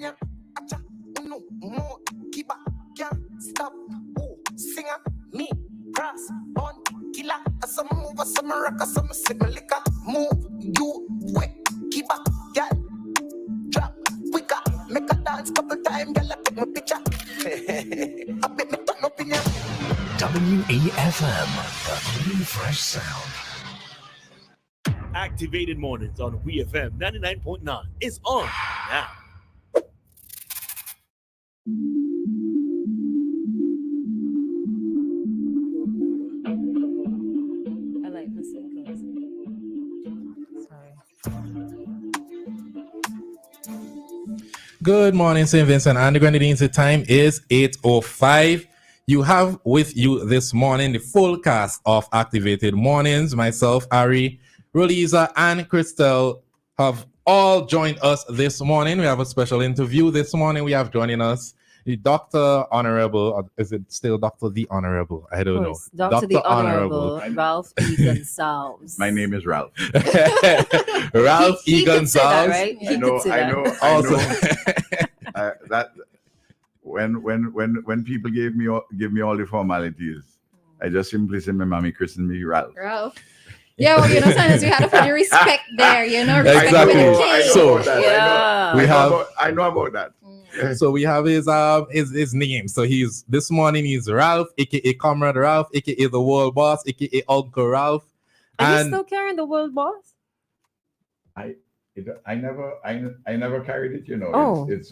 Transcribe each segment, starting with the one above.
Anya, acha, no more, kiba, can't stop. Oh, singer, me, brass, on, killer, some move, some rock, some liquor, move, you, wet, kiba, girl, drop, quicker, make a dance couple times, girl, take my picture. I bet me turn up in ya. WEFM, the clean, fresh sound. Activated Mornings on WEFM 99.9 is on now. I like this. Sorry. Good morning, St. Vincent and the Grenadines. The time is 8:05. You have with you this morning the full cast of Activated Mornings. Myself, Ari, Roleza, and Christelle have all joined us this morning. We have a special interview this morning. We have joining us the Dr. Honorable, or is it still Dr. The Honorable? I don't know. Dr. The Honorable Ralph E. Gonsalves. My name is Ralph. Ralph he E. could say that, Gonsalves. right? I know. Also, That when people give me all the formalities, I just simply say my mommy christened me Ralph. Ralph. Yeah, well, sometimes we had to put the respect there, respect Exactly. with the king. So, I know about that. So we have his name. So this morning he's Ralph, aka Comrade Ralph, aka the World Boss, aka Uncle Ralph. Are you still carrying the World Boss? I never carried it. Oh. It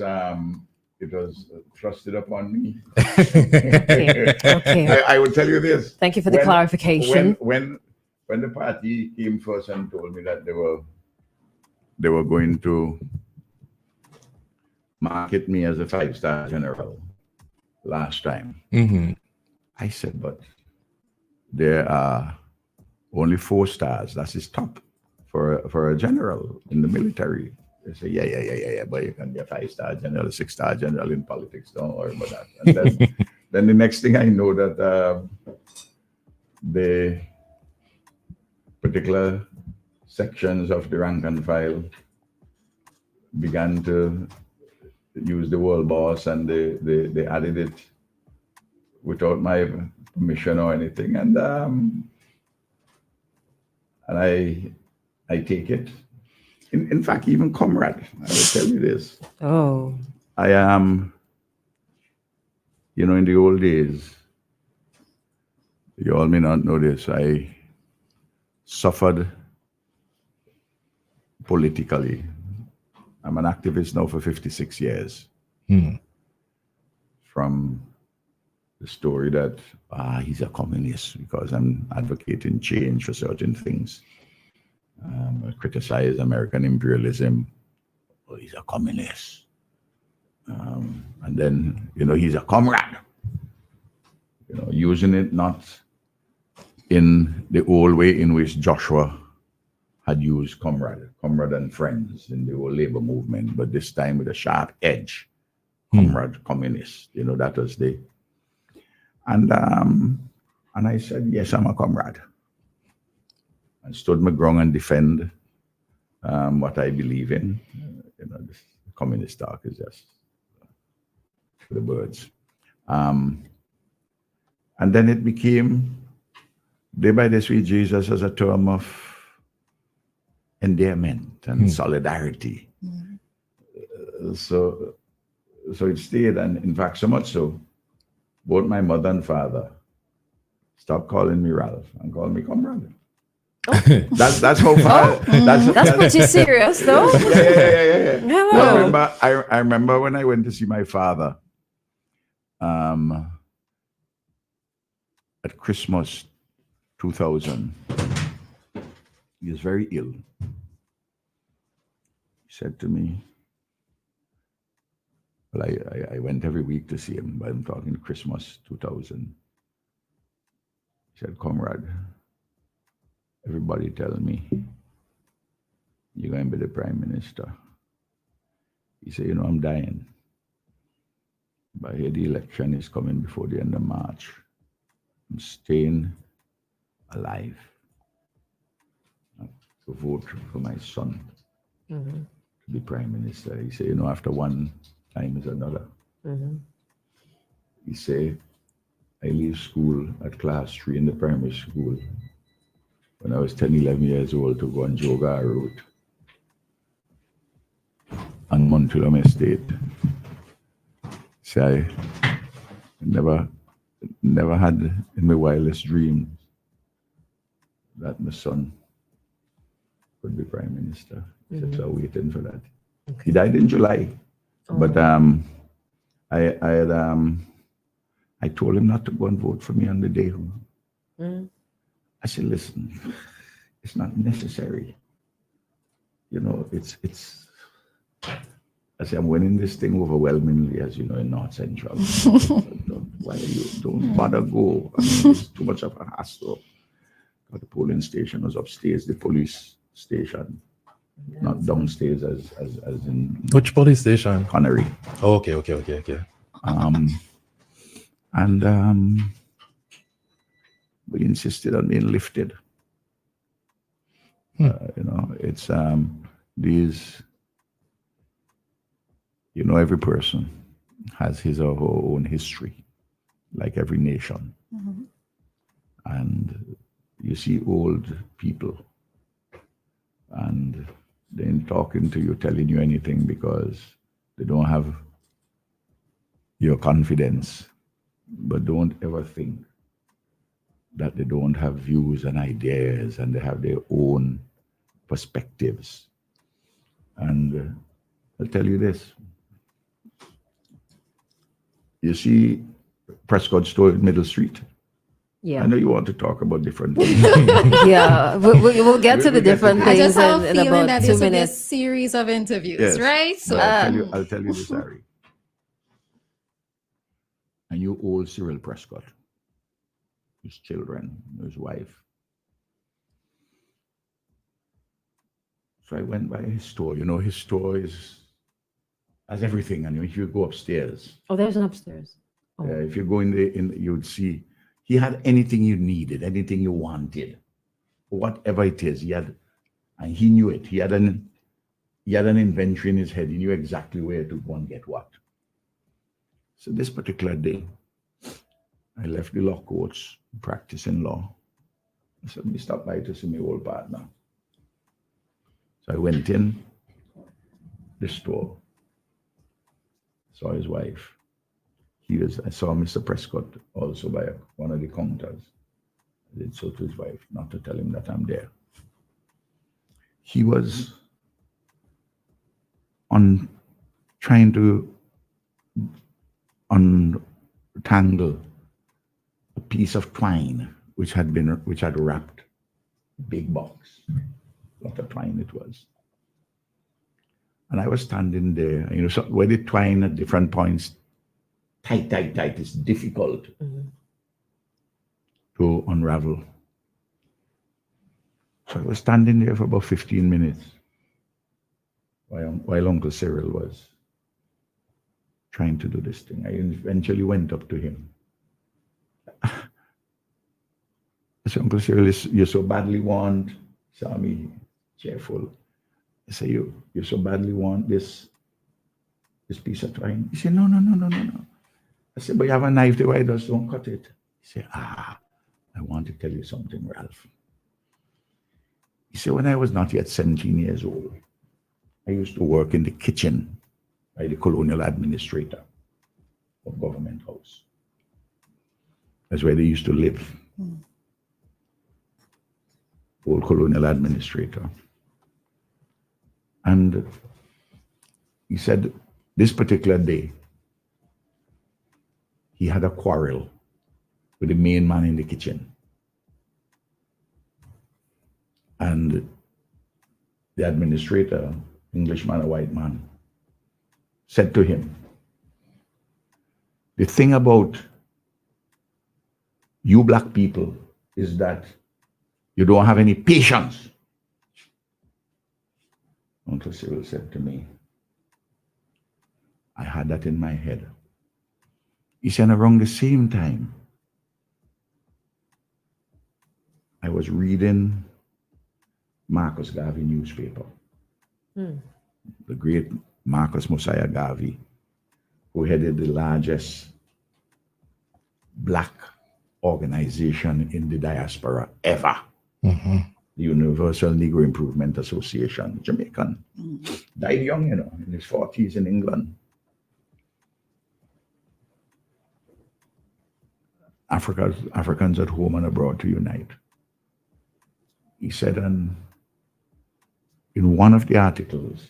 was thrusted upon me. Okay. I would tell you this. Thank you for the clarification. When the party came first and told me that they were going to market me as a 5-star general last time, I said, but there are only 4 stars. That's his top for a general in the military. They say, yeah, but you can be a 5-star general, a 6-star general in politics. Don't worry about that. And then the next thing I know that the particular sections of the rank and file began to use the World Boss, and they added it without my permission or anything. And I take it. In fact, even Comrade, I will tell you this. Oh. I am, in the old days, you all may not know this, I suffered politically. I'm an activist now for 56 years. From the story that he's a communist because I'm advocating change for certain things. I criticize American imperialism. Oh, he's a communist. And then, he's a comrade. Using it not in the old way in which Joshua had used comrade and friends in the old labor movement, but this time with a sharp edge. Comrade, communist. That was the. And I said, yes, I'm a comrade. I stood my ground and defend what I believe in. This communist talk is just for the birds. And then it became, day by day, sweet Jesus as a term of endearment and solidarity. So it stayed, and in fact, so much so, both my mother and father stopped calling me Ralph and called me Comrade. Oh. That's how far. That's pretty serious, though. Yeah. Hello. I remember when I went to see my father at Christmas 2000. He was very ill. He said to me, well, I went every week to see him, but I'm talking Christmas 2000. He said, Comrade, everybody tell me you're going to be the prime minister. He said, I'm dying. But here the election is coming before the end of March. I'm staying alive to vote for my son to be prime minister. He said, after one time is another. He say, I leave school at class 3 in the primary school when I was 10, 11 years old to go on Joga Road on Montreal Estate. So I never had in my wildest dreams that my son could be prime minister. So I'm waiting for that. Okay. He died in July, but I told him not to go and vote for me on the day. I said, listen, it's not necessary. You know, it's. I say I'm winning this thing overwhelmingly, as you know, in North Central. Don't bother go. I mean, it's too much of a hassle. But the polling station was upstairs, the police station, not downstairs as in. Which police station? Connery. Oh, okay. We insisted on being lifted. You know, it's these. You know, every person has his or her own history, like every nation. And you see old people, and they ain't talking to you, telling you anything because they don't have your confidence. But don't ever think that they don't have views and ideas and they have their own perspectives. And I'll tell you this. You see Prescott store in Middle Street? Yeah. I know you want to talk about different things. Yeah, we'll get to the different I things just have a in feeling about that 2 this will be a minutes. series of interviews, Yes. right? So But I'll tell you this, Harry. I knew old Cyril Prescott, his children, his wife. So I went by his store. You know, his store has everything. And if you go upstairs, Oh, there's an upstairs. if you go in, you would see he had anything you needed, anything you wanted, whatever it is. He had, and he knew it. He had an inventory in his head. He knew exactly where to go and get what. So this particular day, I left the law courts, practicing law. I said, let me stop by to see my old partner. So I went in the store, saw his wife. I saw Mr. Prescott also by one of the counters. I did so to his wife, not to tell him that I'm there. He was trying to untangle a piece of twine which had wrapped a big box. What a twine it was. And I was standing there, you know, so where the twine at different points, tight, it's difficult to unravel. So I was standing there for about 15 minutes while Uncle Cyril was trying to do this thing. I eventually went up to him. I said, Uncle Cyril, you so badly want, saw me cheerful. I said, you so badly want this piece of twine. He said, no. I said, but you have a knife there, why don't cut it? He said, I want to tell you something, Ralph. He said, when I was not yet 17 years old, I used to work in the kitchen by the colonial administrator of Government House. That's where they used to live. Old colonial administrator. And he said, this particular day, he had a quarrel with the main man in the kitchen. And the administrator, Englishman, a white man, said to him, the thing about you black people is that you don't have any patience. Uncle Cyril said to me, I had that in my head. He said, around the same time, I was reading Marcus Garvey newspaper. The great Marcus Mosiah Garvey who headed the largest black organization in the diaspora ever, the Universal Negro Improvement Association, Jamaican. Died young, in his 40s in England. Africans at home and abroad to unite. He said in one of the articles,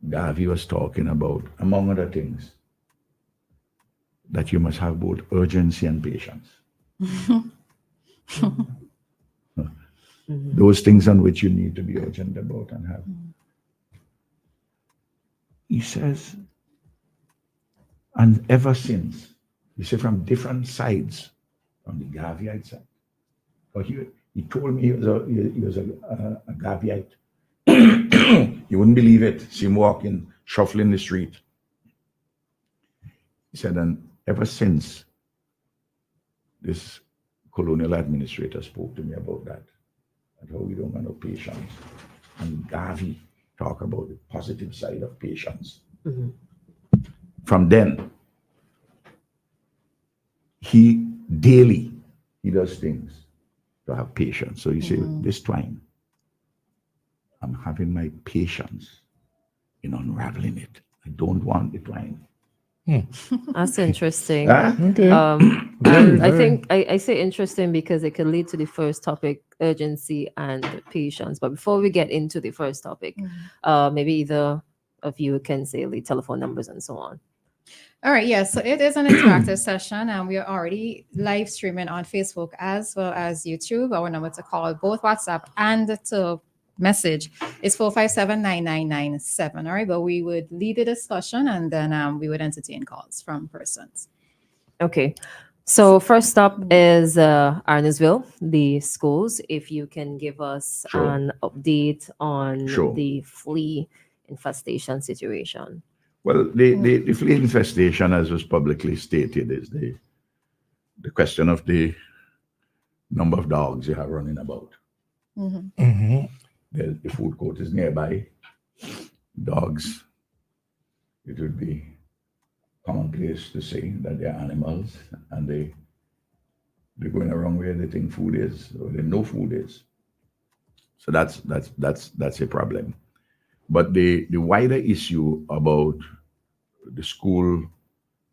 Garvey was talking about, among other things, that you must have both urgency and patience. Those things on which you need to be urgent about and have. He says, and ever since, you see, from different sides, from the Garveyite side. But he told me he was a Garveyite. You wouldn't believe it. See him walking, shuffling the street. He said, and ever since this colonial administrator spoke to me about that, and how we don't have no patience. And Garvey talk about the positive side of patience. From then, he does things to have patience. So you say, this time, I'm having my patience in unraveling it. I don't want the twine. That's interesting. Okay. And I think I say interesting because it can lead to the first topic, urgency and patience. But before we get into the first topic, maybe either of you can say the telephone numbers and so on. All right, yes. So it is an interactive session, and we are already live streaming on Facebook as well as YouTube. Our number to call both WhatsApp and to message is 457-9997. All right, but we would lead the discussion, and then we would entertain calls from persons. Okay. So first up is Arnesville, the schools. If you can give us an update on the flea infestation situation. Well, the flea infestation, as was publicly stated, is the question of the number of dogs you have running about. The food court is nearby. Dogs, it would be commonplace to say that they're animals and they're going around where they think food is or they know food is. So that's a problem. But the wider issue about the school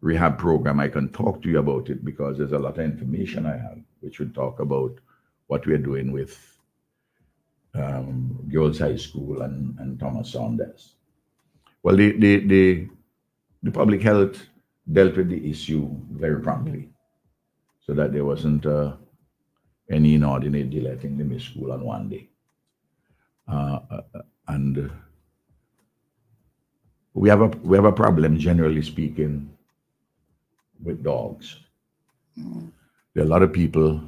rehab program, I can talk to you about it because there's a lot of information I have, which would talk about what we're doing with Girls High School and Thomas Saunders. Well, the public health dealt with the issue very promptly, so that there wasn't any inordinate delay. I think they missed school on one day, and we have a problem, generally speaking, with dogs. There are a lot of people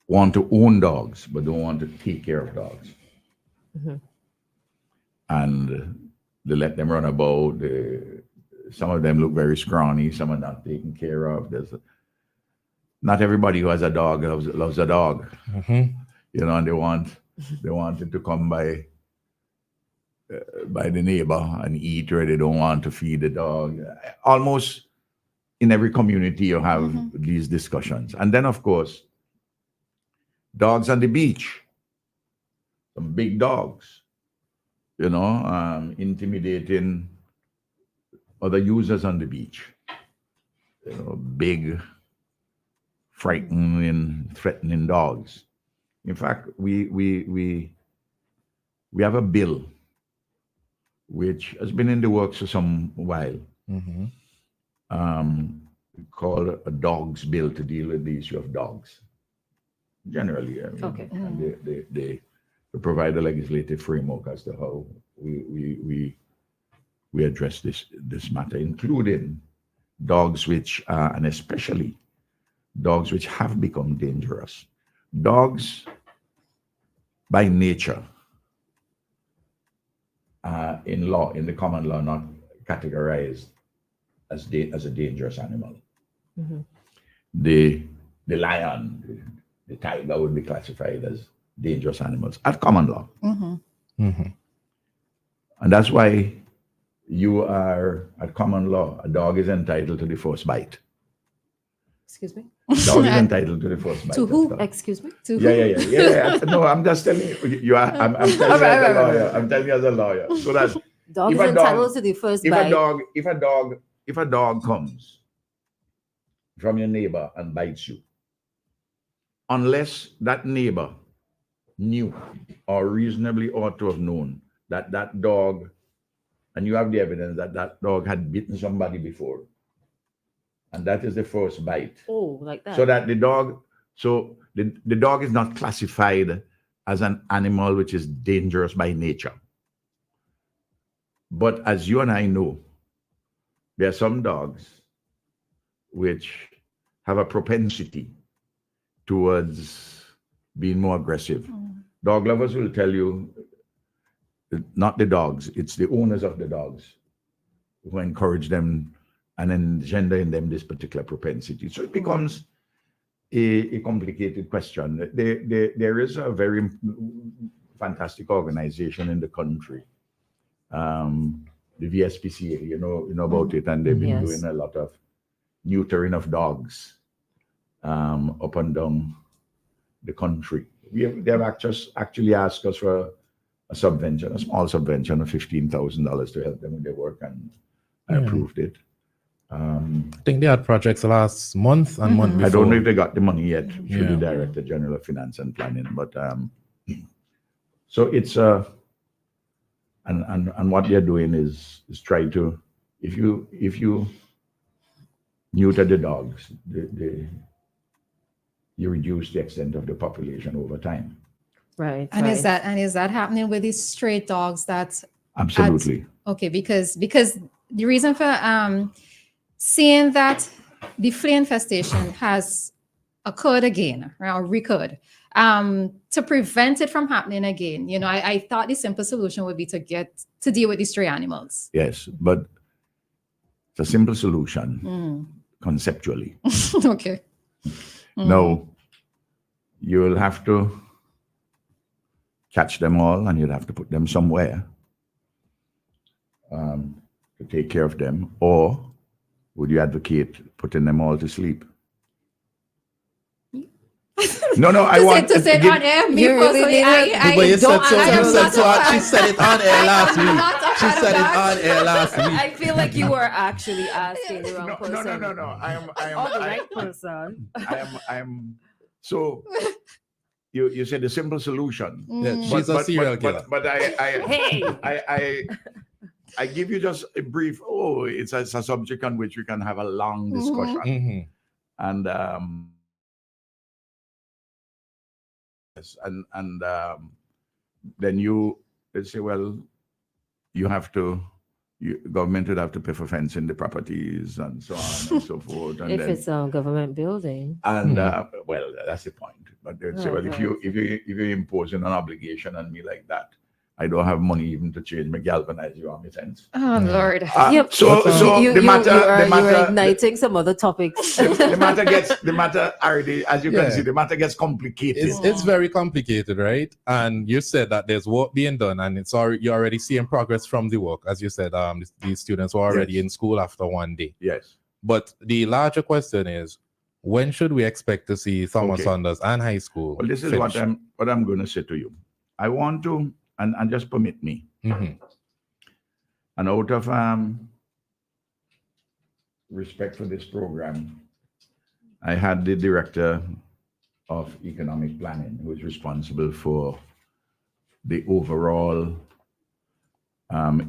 want to own dogs, but don't want to take care of dogs. And they let them run about. Some of them look very scrawny. Some are not taken care of. Not everybody who has a dog loves a dog. And they want it to come by the neighbor and eat, or they don't want to feed the dog. Almost in every community you have these discussions. And then, of course, dogs on the beach. Some big dogs, intimidating other users on the beach. Big, frightening, threatening dogs. In fact, we have a bill which has been in the works for some while, called a dogs bill to deal with the issue of dogs. Generally, and they provide a legislative framework as to how we address this matter, including dogs which and especially dogs which have become dangerous. Dogs, by nature, in the common law, not categorized as a dangerous animal. The lion, the tiger would be classified as dangerous animals at common law. And that's why you are at common law. A dog is entitled to the first bite. Excuse me. Dog is entitled to the first bite. To who? Excuse me. To Yeah. No, I'm just telling you. You are. I'm telling you as a lawyer. I'm telling you as a lawyer. So that Dog if is a entitled dog, to the first if bite. a dog comes from your neighbor and bites you, unless that neighbor knew or reasonably ought to have known that that dog, and you have the evidence that that dog had bitten somebody before, and that is the first bite. Oh, like that. So that the dog is not classified as an animal which is dangerous by nature. But as you and I know, there are some dogs which have a propensity towards being more aggressive. Dog lovers will tell you, not the dogs, it's the owners of the dogs who encourage them and engender in them this particular propensity. So it becomes a complicated question. There is a very fantastic organization in the country, the VSPCA, you know about it, and they've been doing a lot of neutering of dogs up and down the country. They have actually asked us for a subvention, a small subvention of $15,000 to help them with their work, and I approved it. I think they had projects last month and month before. I don't know if they got the money yet through the Director General of Finance and Planning, but so it's and what they're doing is try to, if you neuter the dogs, you reduce the extent of the population over time. Right. And is that happening with these stray dogs that Absolutely. okay, because the reason for seeing that the flea infestation has occurred again, or recurred, to prevent it from happening again, I thought the simple solution would be to deal with these stray animals. Yes, but it's a simple solution conceptually. Okay. No, you will have to catch them all, and you'll have to put them somewhere to take care of them. Or would you advocate putting them all to sleep? No, I want to say on air. Me personally, She said it on air last week. She said it on air last week. I feel like you were actually asking the wrong person. No. I am the right person. I am. So you said the simple solution. Yeah, she's a serial killer. But I give you just a brief. It's a subject on which we can have a long discussion, and yes, and then they say, well, you have to. Government would have to pay for fencing the properties and so on and so forth. And if then, it's a government building. And well, that's the point. But they'd say, well, if you're imposing an obligation on me like that, I don't have money even to change my galvanize you on my sense. Oh Lord. Yep. So the matter you're igniting some other topics. the matter already, as you can see, the matter gets complicated. It's very complicated, right? And you said that there's work being done, and you're already seeing progress from the work. As you said, these students were already in school after one day. Yes. But the larger question is, when should we expect to see Thomas Saunders and high school? Well, this is what I'm going to say to you. I want to, and just permit me, and out of respect for this program, I had the Director of Economic Planning, who is responsible for the overall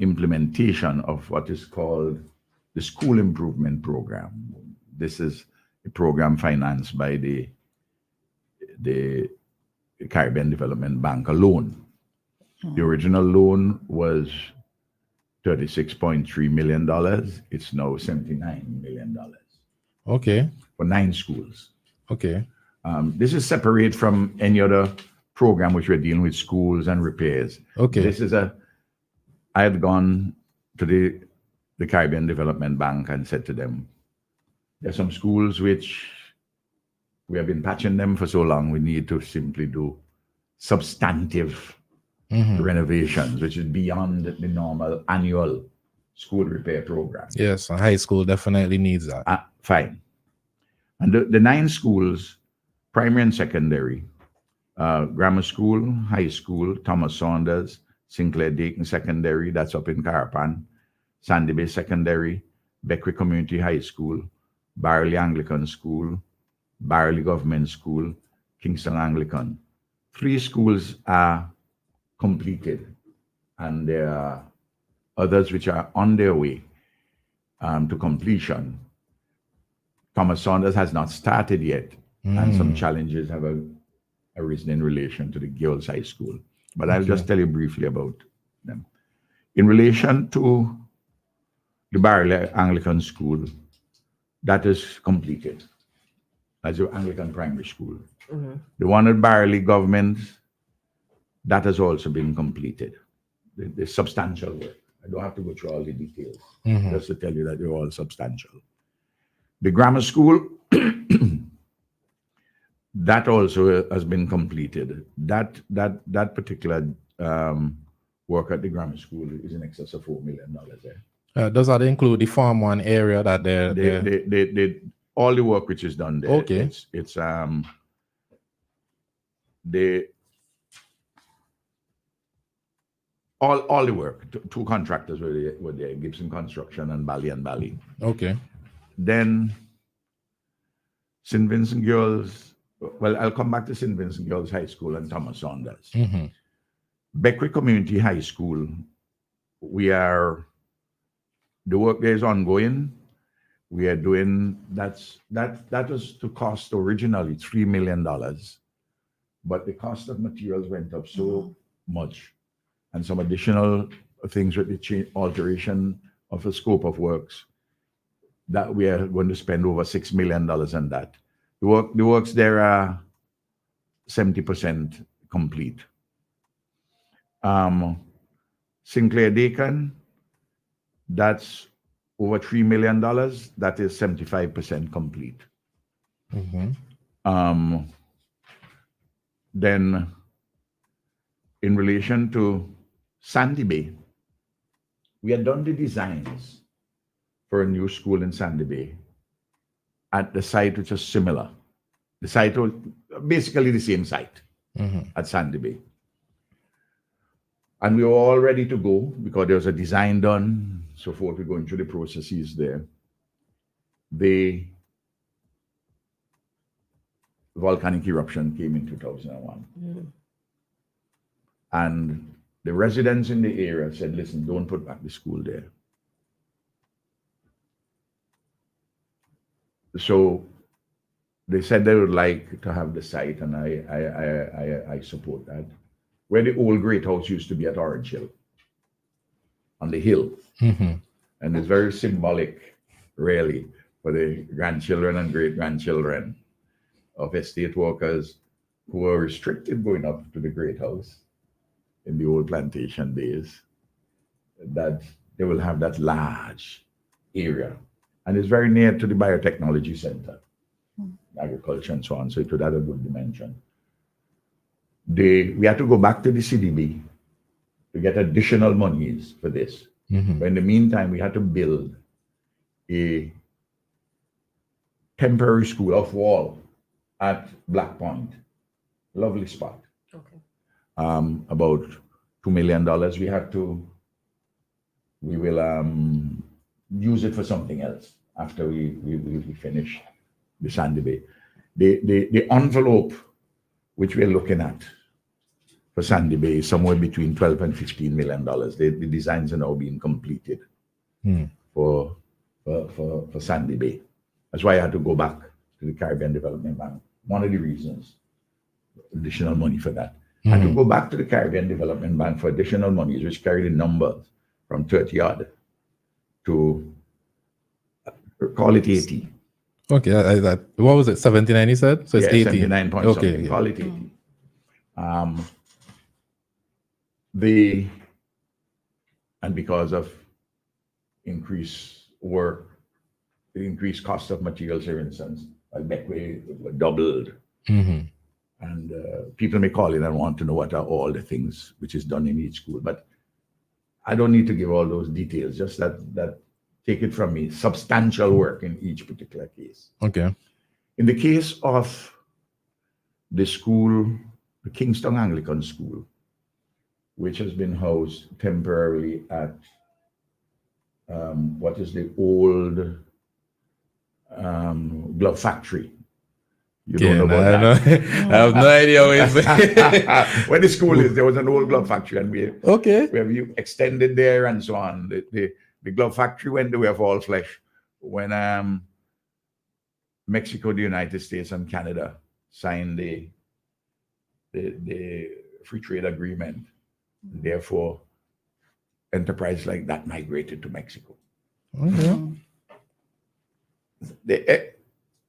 implementation of what is called the School Improvement Program. This is a program financed by the Caribbean Development Bank alone. The original loan was $36.3 million. It's now $79 million. Okay. For 9 schools. Okay. This is separate from any other program which we're dealing with schools and repairs. Okay. This is I had gone to the Caribbean Development Bank and said to them, there are some schools which we have been patching them for so long, we need to simply do substantive renovations, which is beyond the normal annual school repair program. Yes, a high school definitely needs that. Fine. And the 9 schools, primary and secondary, grammar school, high school, Thomas Saunders, Sinclair Dayton Secondary, that's up in Carapan, Sandy Bay Secondary, Beckwith Community High School, Barley Anglican School, Barley Government School, Kingston Anglican. 3 schools are completed, and there are others which are on their way to completion. Thomas Saunders has not started yet, and some challenges have arisen in relation to the girls' high school. But I'll just tell you briefly about them. In relation to the Barley Anglican School, that is completed as your Anglican primary school. The one at Barley Government, that has also been completed. The substantial work. I don't have to go through all the details, just to tell you that they're all substantial. The grammar school, that also has been completed. That particular work at the grammar school is in excess of $4 million there. Does that include the Form 1 area that they all the work which is done there? Okay. It's all the work. 2 contractors were there, Gibson Construction and Bally. Okay. Then St. Vincent Girls, well, I'll come back to St. Vincent Girls High School and Thomas Saunders. Beckwith Community High School, the work there is ongoing. We are doing, that was to cost originally $3 million, but the cost of materials went up so much, and some additional things with the alteration of the scope of works, that we are going to spend over $6 million on that. The works there are 70% complete. Sinclair Dayton, that's over $3 million. That is 75% complete. Then, in relation to Sandy Bay, we had done the designs for a new school in Sandy Bay at the site which is similar. The site was basically the same site at Sandy Bay. And we were all ready to go because there was a design done, so forth. We're going through the processes there. The volcanic eruption came in 2001. And the residents in the area said, listen, don't put back the school there. So they said they would like to have the site, and I support that. Where the old Great House used to be at Orange Hill, on the hill. And it's very symbolic, really, for the grandchildren and great-grandchildren of estate workers who were restricted going up to the Great House in the old plantation days, that they will have that large area. And it's very near to the Biotechnology Center, agriculture and so on, so it would have a good dimension. We had to go back to the CDB to get additional monies for this. But in the meantime, we had to build a temporary school off wall at Black Point. Lovely spot. Okay. About $2 million. We will use it for something else after we finish the Sandy Bay. The envelope which we're looking at for Sandy Bay is somewhere between $12 and $15 million. The designs are now being completed for Sandy Bay. That's why I had to go back to the Caribbean Development Bank. One of the reasons, additional money for that. I had to go back to the Caribbean Development Bank for additional monies, which carry the numbers from 30 odd to call it 80. Okay, what was it? 79 you said? So it's 80. 79 point something. Yeah. Call it 80. And because of increased work, the increased cost of materials, for instance, like Beckway doubled. And people may call in and want to know what are all the things which is done in each school. But I don't need to give all those details, just that take it from me, substantial work in each particular case. Okay. In the case of the school, the Kingston Anglican School, which has been housed temporarily at what is the old glove factory. You don't know about that. I have no idea where it's where the school is. There was an old glove factory, and we okay. extended there and so on. The glove factory went the way of all flesh when Mexico, the United States, and Canada signed the free trade agreement. Therefore, enterprise like that migrated to Mexico. Okay.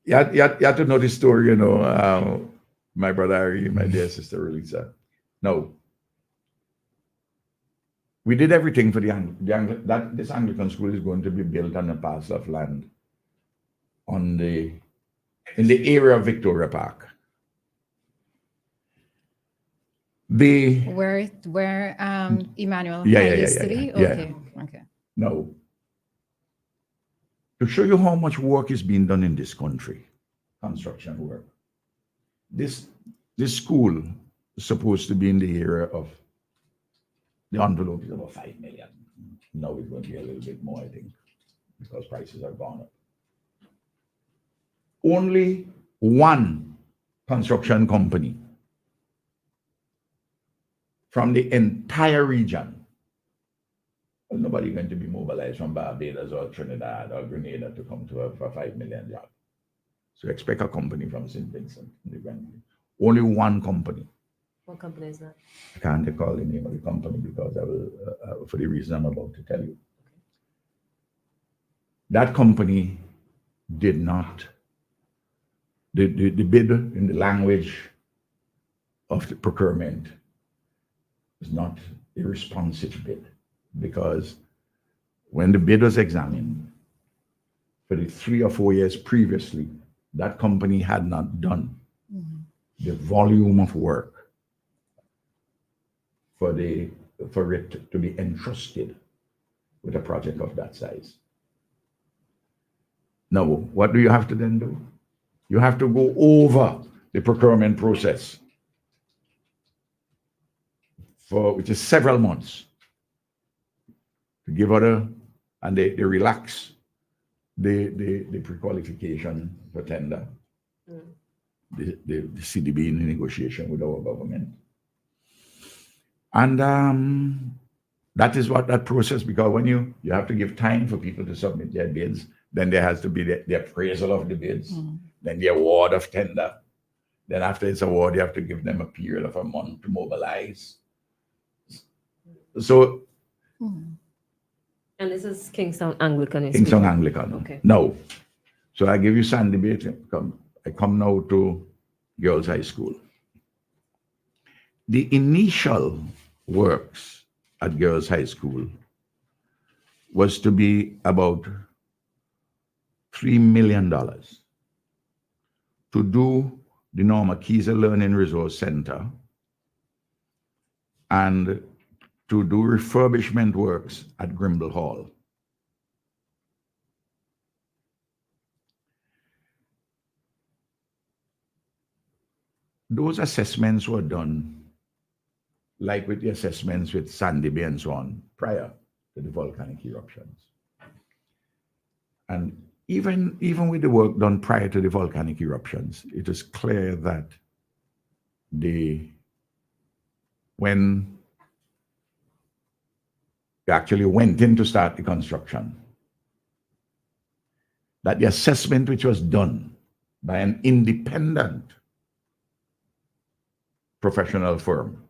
You had to know this story, you know. My brother Harry, my dear sister Roleza. No, we did everything for this Anglican school is going to be built on a parcel of land in the area of Victoria Park. Where Emmanuel used to be? Okay. Okay. No. To show you how much work is being done in this country, construction work. This school is supposed to be in the area of, the envelope is about 5 million. Now it's going to be a little bit more, I think, because prices have gone up. Only one construction company from the entire region. Well, nobody going to be mobilized from Barbados or Trinidad or Grenada to come to a 5 million job. So expect a company from St. Vincent in the Grenadines. Only one company. What company is that? I can't recall the name of the company because I will, for the reason I'm about to tell you. That company did not, the bid in the language of the procurement was not a responsive bid, because when the bid was examined for the 3 or 4 years previously, that company had not done the volume of work for it to be entrusted with a project of that size. Now, what do you have to then do? You have to go over the procurement process which is several months to give and they relax the pre-qualification for tender, the CDB in the negotiation with our government. And that is what that process, because when you have to give time for people to submit their bids, then there has to be the appraisal of the bids, then the award of tender. Then after its award, you have to give them a period of a month to mobilize. So, and this is Kingston Anglican. Kingston Anglican. Okay. No. So I give you Sandy Bay. I come now to Girls High School. The initial works at Girls High School was to be about $3 million to do the Norma Keyser Learning Resource Center and to do refurbishment works at Grimble Hall. Those assessments were done, like with the assessments with Sandy Bay and so on, prior to the volcanic eruptions. And even with the work done prior to the volcanic eruptions, it is clear that when they actually went in to start the construction, that the assessment which was done by an independent professional firm,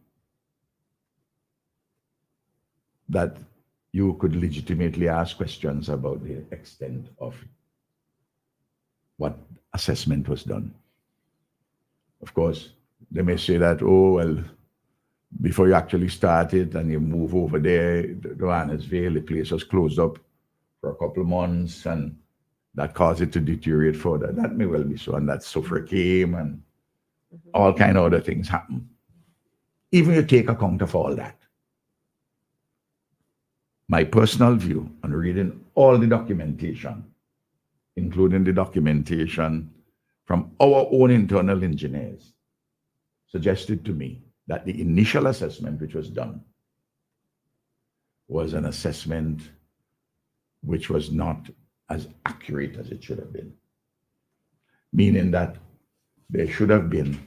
that you could legitimately ask questions about the extent of what assessment was done. Of course, they may say that, oh, well, before you actually start it and you move over there, the Johannesville, the place was closed up for a couple of months and that caused it to deteriorate further. That may well be so, and that suffer came and all kind of other things happen. Even you take account of all that, my personal view on reading all the documentation, including the documentation from our own internal engineers, suggested to me that the initial assessment which was done was an assessment which was not as accurate as it should have been, meaning that there should have been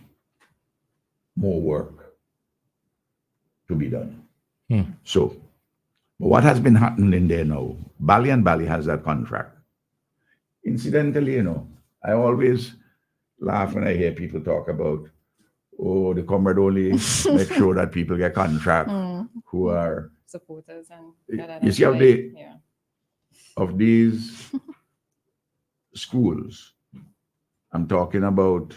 more work to be done. So what has been happening there now, Bali and Bali has that contract. Incidentally, I always laugh when I hear people talk about, oh, the comrade only make sure that people get contract who are supporters and you see of these schools. I'm talking about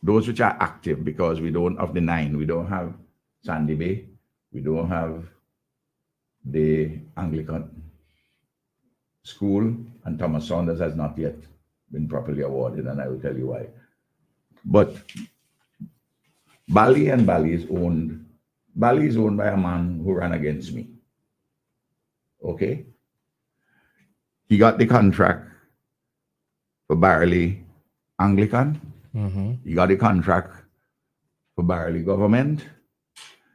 those which are active, because we don't, of the 9, we don't have Sandy Bay, we don't have the Anglican school, and Thomas Saunders has not yet been properly awarded, and I will tell you why. But Bali is owned by a man who ran against me. Okay? He got the contract for Barley Anglican. He got the contract for Barley government.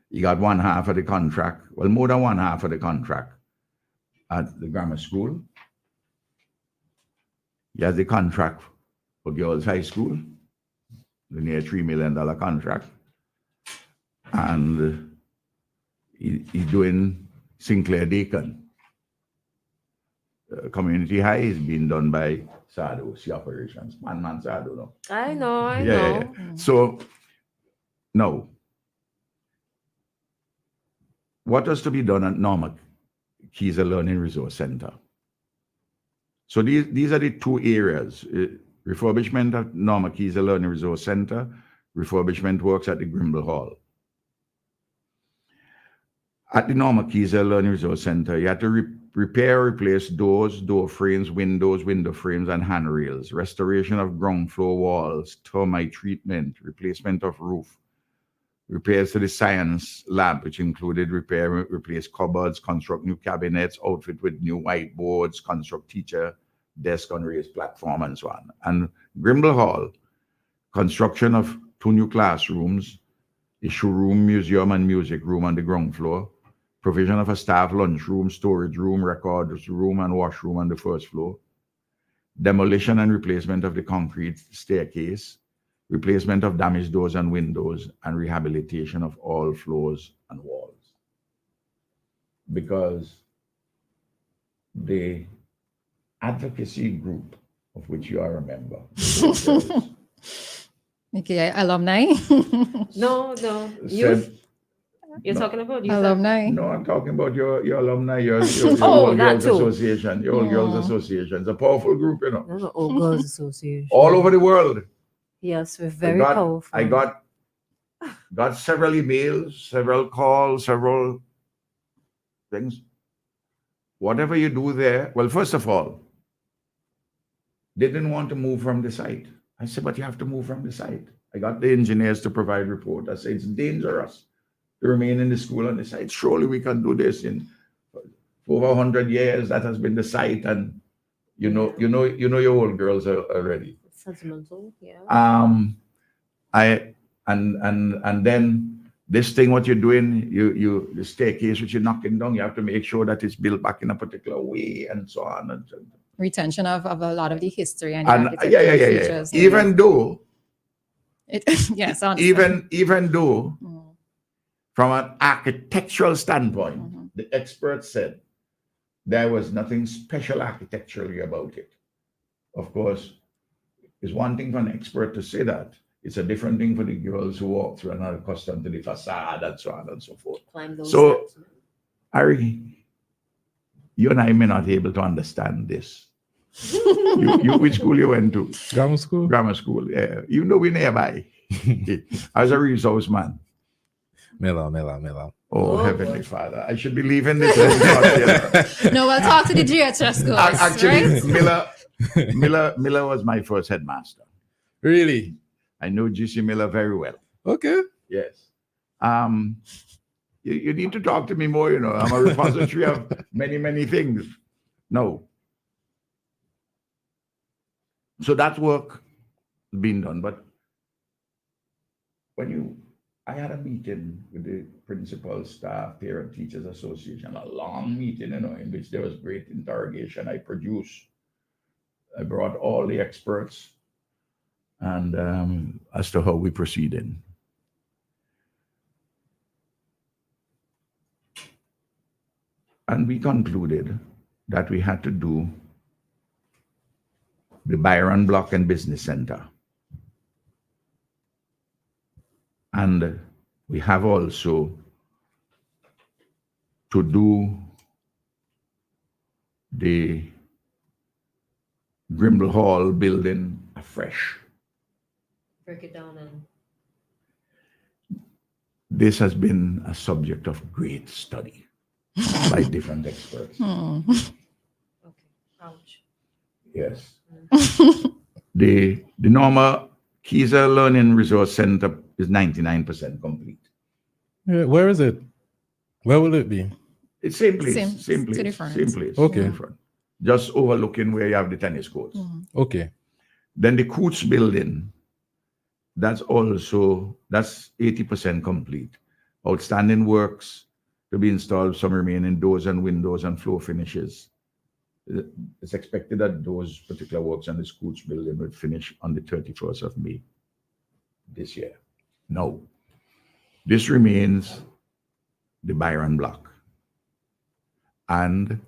He got one half of the contract, well, more than one half of the contract at the grammar school. He has the contract for Girls High School, the near $3 million contract. And he's doing Sinclair Deacon. Community High is being done by Sado, the operations. Man Sado, no? I know. Yeah. So, now, what was to be done at Norma Keyser Learning Resource Center? So these are the two areas. Refurbishment at Norma Keyser Learning Resource Center, refurbishment works at the Grimble Hall. At the Norma Keyser Learning Resource Center, you had to repair, replace doors, door frames, windows, window frames, and handrails, restoration of ground floor walls, termite treatment, replacement of roof, repairs to the science lab, which included replace cupboards, construct new cabinets, outfit with new whiteboards, construct teacher desk on raised platform, and so on. And Grimble Hall, construction of 2 new classrooms, issue room, museum, and music room on the ground floor, provision of a staff lunchroom, storage room, records room, and washroom on the first floor, demolition and replacement of the concrete staircase, replacement of damaged doors and windows, and rehabilitation of all floors and walls. Because the advocacy group, of which you are a member, okay, alumni. No. You're talking about you. Alumni. No, I'm talking about your alumni, your Oh, Old that Girls too. Association. Your Old Girls Association. It's a powerful group, That's an Old Girls Association. all over the world. Yes, we're very powerful. I got several emails, several calls, several things. Whatever you do there, well, first of all, they didn't want to move from the site. I said, but you have to move from the site. I got the engineers to provide report. I said, it's dangerous to remain in the school on the site. Surely we can do this in over 100 years. That has been the site, and you know your old girls already. Sentimental, yeah. And then this thing, what you're doing, you the staircase which you're knocking down, you have to make sure that it's built back in a particular way, and so on. And Retention of a lot of the history and yeah. Even though yes, even though from an architectural standpoint, the experts said there was nothing special architecturally about it. Of course, it's one thing for an expert to say that. It's a different thing for the girls who walk through and are accustomed to the facade and so on and so forth. Climb those So, steps. Ari, you and I may not be able to understand this. you which school you went to? Grammar school? Grammar school, yeah. You know we're nearby. I was a resource man. Miller. Oh, Heavenly Father. I should be leaving this. No, we'll talk to the GHS girls. Actually, right? Miller was my first headmaster. Really? I know GC Miller very well. Okay. Yes. You need to talk to me more, I'm a repository of many, many things. No. So that work being done. But I had a meeting with the principal, staff, parent, teachers association, a long meeting, in which there was great interrogation. I brought all the experts and as to how we proceeded. And we concluded that we had to do the Byron Block and Business Center. And we have also to do the Grimble Hall building afresh. Break it down and. This has been a subject of great study by different experts. Okay. Ouch. Yes. The normal Keyser Learning Resource Center is 99% complete. Where is it? Where will it be? It's same place. Same Same place. different. Same place. Okay. Different. Just overlooking where you have the tennis courts. Okay. Then the Coots building, that's 80% complete. Outstanding works to be installed, some remaining doors and windows and floor finishes. It's expected that those particular works on the Coots building will finish on the 31st of May this year. No. This remains the Byron Block. And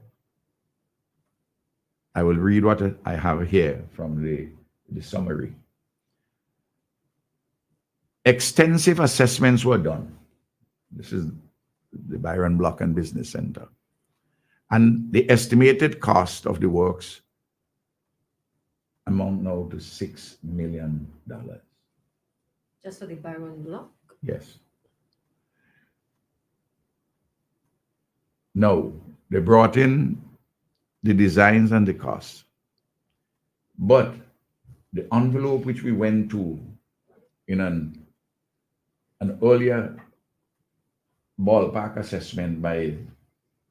I will read what I have here from the summary. Extensive assessments were done. This is the Byron Block and Business Center. And the estimated cost of the works amount now to $6 million. Just for the Byron Block? Yes. No, they brought in the designs and the costs. But the envelope which we went to in an earlier ballpark assessment by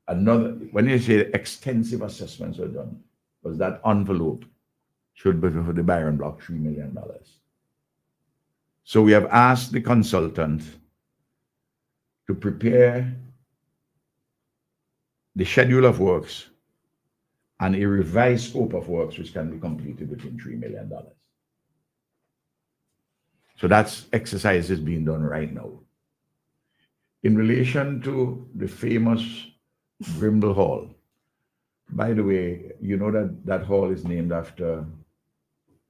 another, when you say extensive assessments were done, was that envelope should be for the Byron Block $3 million. So we have asked the consultant to prepare the schedule of works and a revised scope of works which can be completed within $3 million. So that's exercises being done right now. In relation to the famous Grimble Hall, by the way, you know that hall is named after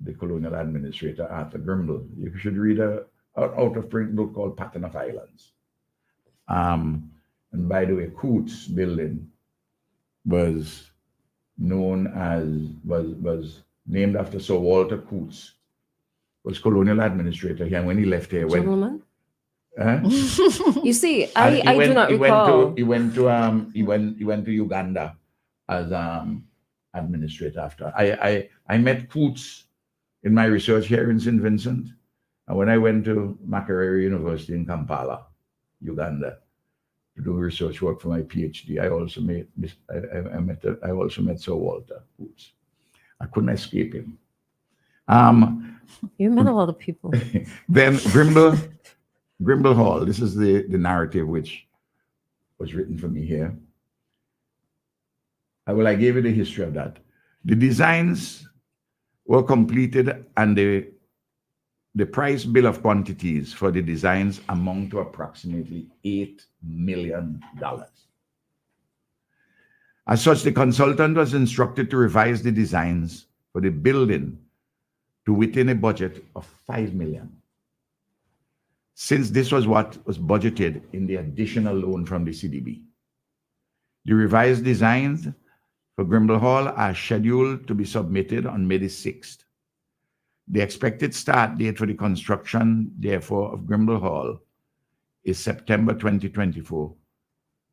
the colonial administrator, Arthur Grimble. You should read an out-of-print book called Pattern of Islands. And by the way, Coots building was named after Sir Walter Coots, was colonial administrator here. And when he left here, Gentleman? You see, I do not he recall. He went to Uganda as administrator after. I met Coots in my research here in St. Vincent, and when I went to Makerere University in Kampala, Uganda, to do research work for my PhD, I also met Sir Walter Coots. I couldn't escape him. You met a lot of people. Then Grimble Hall. This is the narrative which was written for me here. I gave you the history of that. The designs were completed, and the price bill of quantities for the designs amount to approximately $8 million. As such, the consultant was instructed to revise the designs for the building to within a budget of $5 million. Since this was what was budgeted in the additional loan from the CDB. The revised designs for Grimble Hall are scheduled to be submitted on May the 6th. The expected start date for the construction, therefore, of Grimble Hall is September 2024.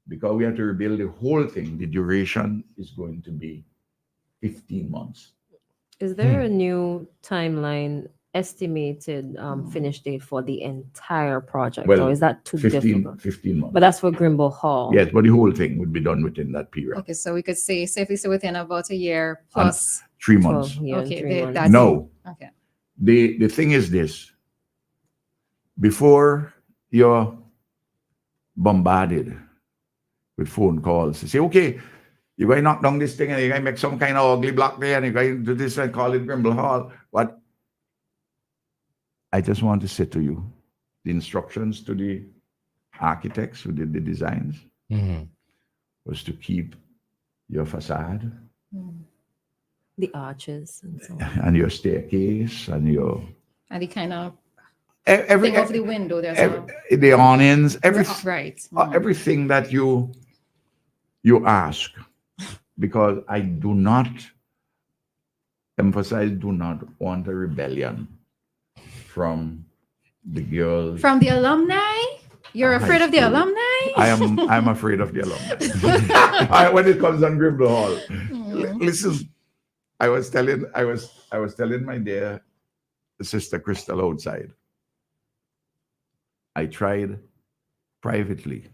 Because we have to rebuild the whole thing, the duration is going to be 15 months. Is there a new timeline estimated finish date for the entire project, Well, or is that too 15, difficult? 15 months. But that's for Grimble Hall. Yes, but the whole thing would be done within that period. Okay, so we could say safely say within about a year plus. 3 months. 12, yeah, Okay, 3 months. that's No. Okay. The thing is this. Before you're bombarded with phone calls, you say, okay, you're going to knock down this thing and you're going to make some kind of ugly block there and you're going to do this and call it Grimble Hall. But I just want to say to you, the instructions to the architects who did the designs was to keep your facade The arches and so on. and your staircase and your And the kind of every thing of the window, there's the awnings, right. everything that you ask, because I do not want a rebellion from the girls. From the alumni? You're afraid of the school. alumni? I'm afraid of the alumni. When it comes on Grimble Hall. Listen, I was telling my dear sister Crystal outside. I tried privately,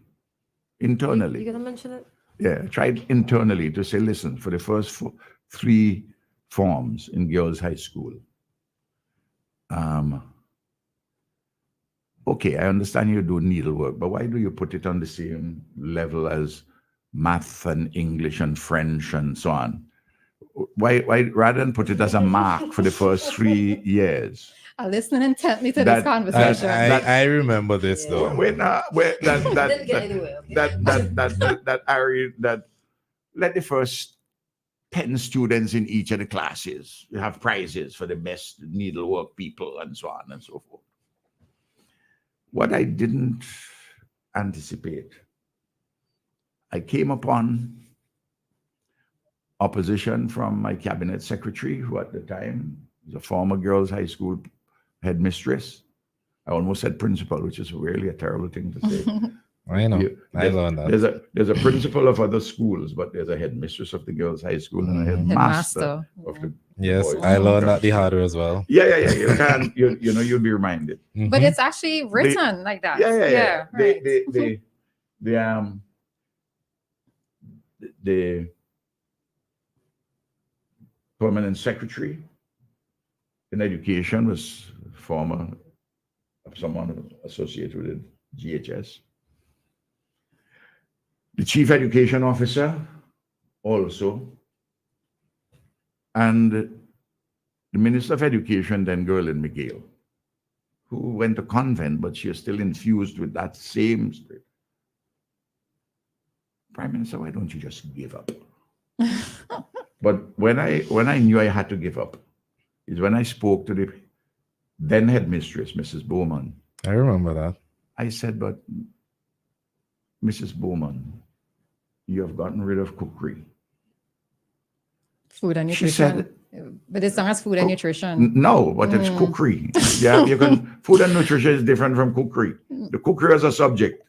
internally. You gonna mention it? Yeah, I tried internally to say, listen, for the first 3 forms in girls' high school, okay, I understand you do needlework, but why do you put it on the same level as math and English and French and so on? Why rather than put it as a mark for the first 3 years? I listen intently to this conversation. I remember this though. That let the first 10 students in each of the classes have prizes for the best needlework people and so on and so forth. What I didn't anticipate, I came upon opposition from my cabinet secretary, who at the time was a former girls' high school headmistress. I almost said principal, which is really a terrible thing to say. I know. I learned that. There's a principal of other schools, but there's a headmistress of the girls' high school and a headmaster of the Yes, boys' I learned school. that the hard way as well. Yeah. You'll be reminded. But it's actually written like that. Yeah. Right. The permanent secretary in education was someone associated with GHS. The chief education officer also, and the minister of education, then Gerlin McGill, who went to convent, but she is still infused with that same spirit. Prime Minister, why don't you just give up? But when I knew I had to give up is when I spoke to the then headmistress, Mrs. Bowman. I remember that. I said, but Mrs. Bowman, you have gotten rid of cookery. Food and She nutrition. said, But it's not as food and nutrition. no, but it's cookery. Yeah, food and nutrition is different from cookery. The cookery as a subject.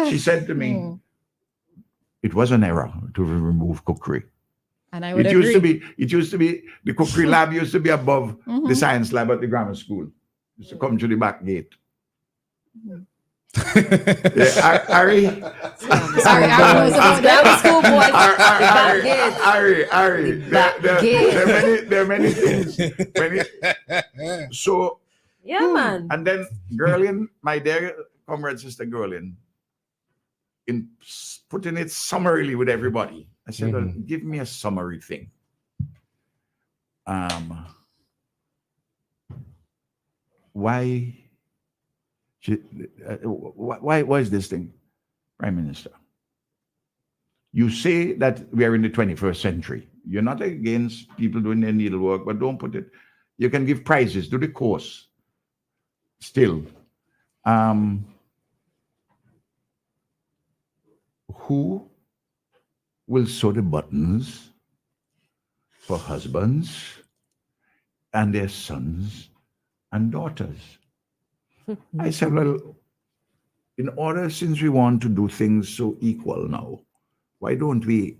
She said to me, it was an error to remove cookery. And I would It agree. used to be, the cookery lab used to be above the science lab at the grammar school. Used to come to the back gate. Yeah, Ari. Sorry, I was Grammar school boys. Ari. There are many things. So, Yeah, man. and then Gerlin, my dear comrade sister Gerlin, in putting it summarily with everybody, I said, well, give me a summary thing. Why is this thing, Prime Minister? You say that we are in the 21st century. You're not against people doing their needlework, but don't put it. You can give prizes, do the course. Still, who will sew the buttons for husbands and their sons and daughters? I said, well, in order, since we want to do things so equal now, why don't we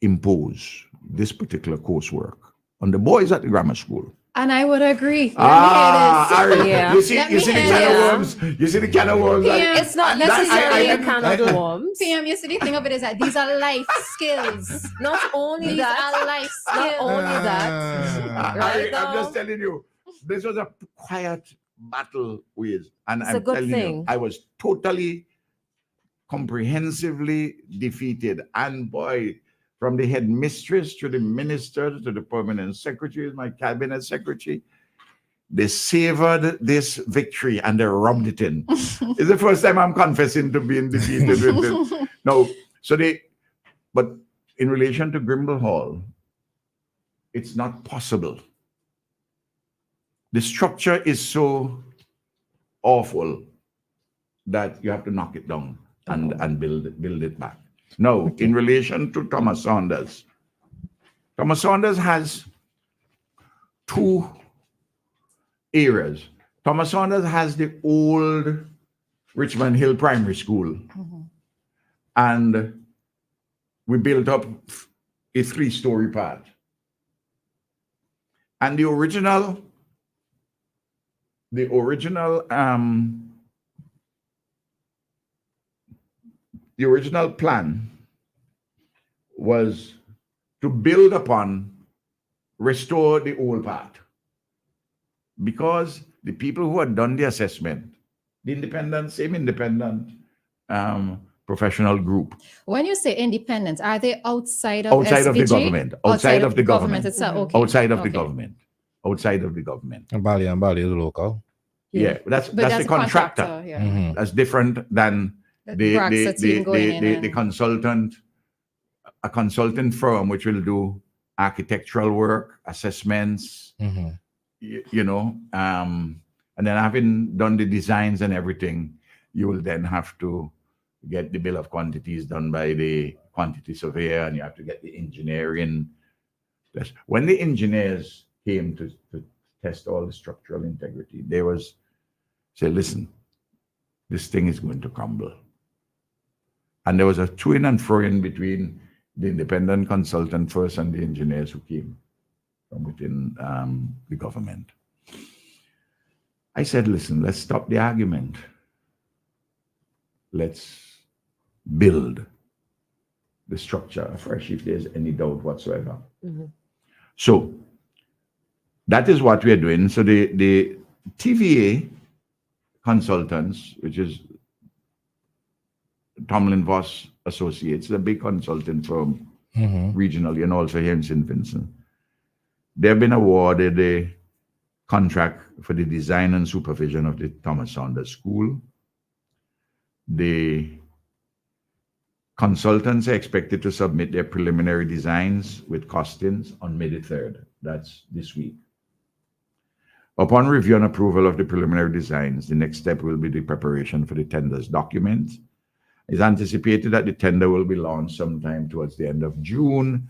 impose this particular coursework on the boys at the grammar school? And I would agree. Ari, Yeah. you see Let the me hear can this. of worms. You see the can of worms. Yeah. It's not That- necessarily I- a can of worms. PM, you see, the thing of it is that these are life skills. Not only These that, are life skills. not only that, Ari, right I'm just now, telling you, this was a quiet battle with, and It's a I'm good telling you, thing. I was totally comprehensively defeated. And boy, from the headmistress to the minister to the permanent secretary, my cabinet secretary, they savored this victory and they rubbed it in. It's the first time I'm confessing to being defeated with it. No, but in relation to Grimble Hall, it's not possible. The structure is so awful that you have to knock it down and build it back. No, in relation to Thomas Saunders has two areas. Thomas Saunders has the old Richmond Hill Primary School, and we built up a 3-story part. And the original plan was to build upon, restore the old part. Because the people who had done the assessment, the same independent professional group. When you say independent, are they outside of Outside of the SVG? government. Outside of the government. itself. Okay. Outside of the Okay. government. Outside of the government. And Bali is local. Yeah, that's But the a contractor. Yeah. Mhm. That's different than the consultant, a consultant firm which will do architectural work, assessments, Mhm. And then having done the designs and everything, you will then have to get the bill of quantities done by the quantity surveyor, and you have to get the engineering. When the engineers came to test all the structural integrity, they say, listen, this thing is going to crumble. And there was a to-in and fro-in between the independent consultant first and the engineers who came from within the government. I said, listen, let's stop the argument. Let's build the structure afresh if there's any doubt whatsoever. So that is what we are doing. So the TVA consultants, which is Tomlin Voss Associates, a big consulting firm regionally and also here in St. Vincent, they have been awarded a contract for the design and supervision of the Thomas Saunders School. The consultants are expected to submit their preliminary designs with costings on May the 3rd. That's this week. Upon review and approval of the preliminary designs, the next step will be the preparation for the tender's document. It's anticipated that the tender will be launched sometime towards the end of June,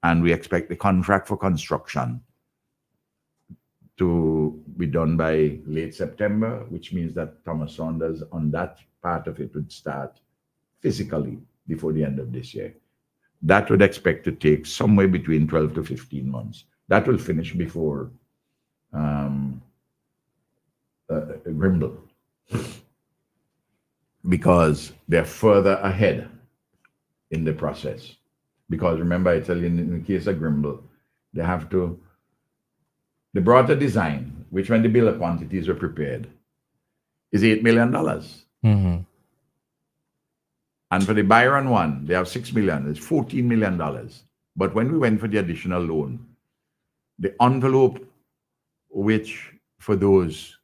and we expect the contract for construction to be done by late September, which means that Thomas Saunders on that part of it would start physically before the end of this year. That would expect to take somewhere between 12 to 15 months. That will finish before Grimble, because they're further ahead in the process. Because remember, I tell you, in the case of Grimble, they brought a design, which when the bill of quantities were prepared, is $8 million. Mhm. And for the Byron one, they have $6 million, it's $14 million. But when we went for the additional loan, the envelope, which for those